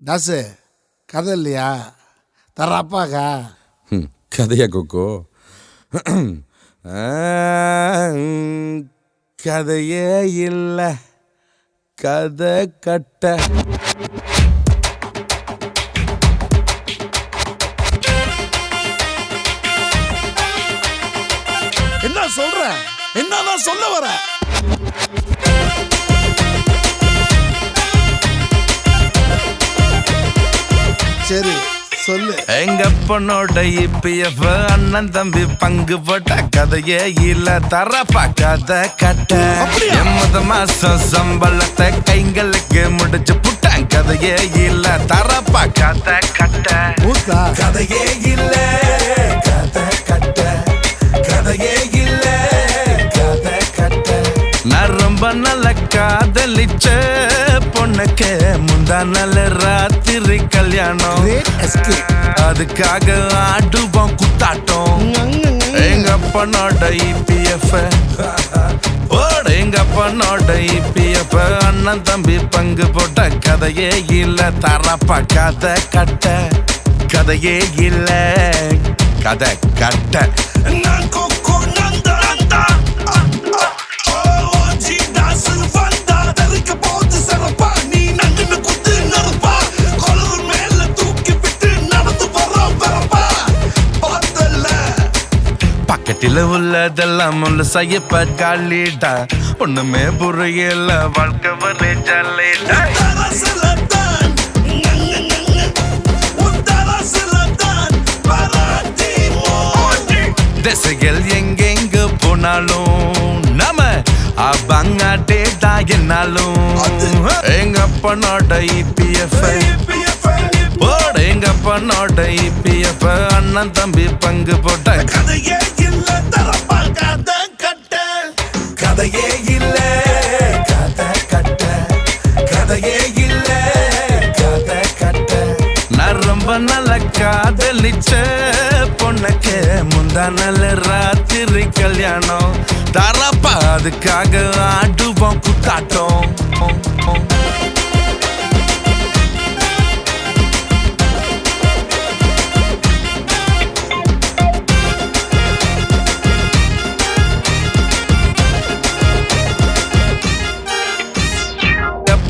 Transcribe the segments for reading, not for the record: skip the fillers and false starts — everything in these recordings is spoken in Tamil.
தாசு கதை இல்லையா? தரப்பாக்கா கதையா கொக்கோ? கதையே இல்லை, கதை கட்ட. என்ன சொல்ற? என்னதான் சொல்ல வர? சரி சொல்லு. எங்க பொண்ணோட இபிஎஃப் அண்ணன் தம்பி பங்கு போட்ட கதையே இல்ல, தரப்பா கதை கட்ட. எம்மத மாசம் சம்பளத்தை கைங்களுக்கு முடிச்சு புட்டான், கதையே இல்ல, தரப்பா கதை கட்ட. கதையே இல்ல, கதை கட்ட. கதையே இல்ல, கதை கட்ட. நான் ரொம்ப நல்ல காதலிச்ச பொண்ணுக்கு முந்தா நல்ல ராத்திரி கல்யாணம். அதுக்காக ஆடுவோம் குத்தாட்டம். எங்க அப்பனோட இபிஎஃப் எங்க அப்பனோட இபிஎஃப் அண்ணன் தம்பி பங்கு போட்ட கதையே இல்ல, தரப்பா கதை கட்ட. கதையே இல்ல, கதை கட்ட. பக்கத்தில உள்ளதெல்லாம் முள்ள செய்யப்ப காலிட்டா, ஒண்ணுமே புரியல, வாழ்க்கை வரை ஜல்லிட்டா. திசைகள் எங்கெங்க போனாலும் நாம அபங்காட்டே தான் என்னாலும். எங்க அப்பனோட இபிஎஃப் எங்க அப்பனோட இபிஎஃப் அண்ணன் தம்பி பங்கு போட்ட கதையே இல்ல, தரப்பா கதை கட்ட. கதையே இல்ல, கதை கட்ட. கதையே இல்ல, கதை கட்ட. நான் ரொம்ப நல்ல காதலிச்ச பொண்ணுக்கு முந்தா நல்ல ராத்திரி கல்யாணம். தரப்பா அதுக்காக ஆடுவோம் குத்தாட்டம்.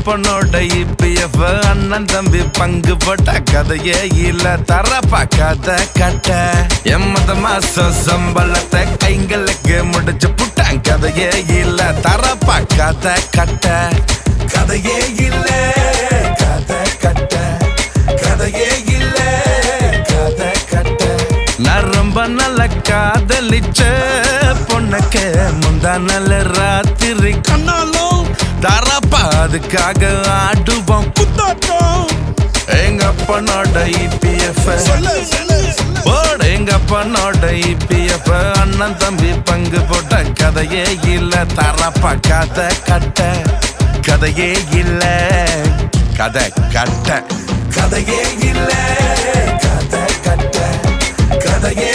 பொண்ணோட இபிஎஃப் அண்ணன் தம்பி பங்கு போட்ட கதையே இல்ல, தரப்பா கதை கட்ட. எம்மத மாசம் சம்பளத்தை கைங்களுக்கு முடிச்சு புட்டான், கதையே இல்ல, தரப்பா கதை கட்ட. கதையே இல்ல, கதை கட்ட. கதையே இல்ல, கதை கட்ட. நான் ரொம்ப நல்ல காதலிச்ச பொண்ணுக்கு முந்தா நல்ல ராத்திரி கண்ணாலும். தரப்பா அதுக்காக ஆடுவோம் குத்தாட்டம். எங்க அப்பனோட இபிஎஃப் எங்க அப்பனோட இபிஎஃப் அண்ணன் தம்பி பங்கு போட்ட கதையே இல்ல, தரப்பா கதை கட்ட. கதையே இல்ல, கதை கட்ட. கதையே இல்ல, கதை கட்ட. கதையே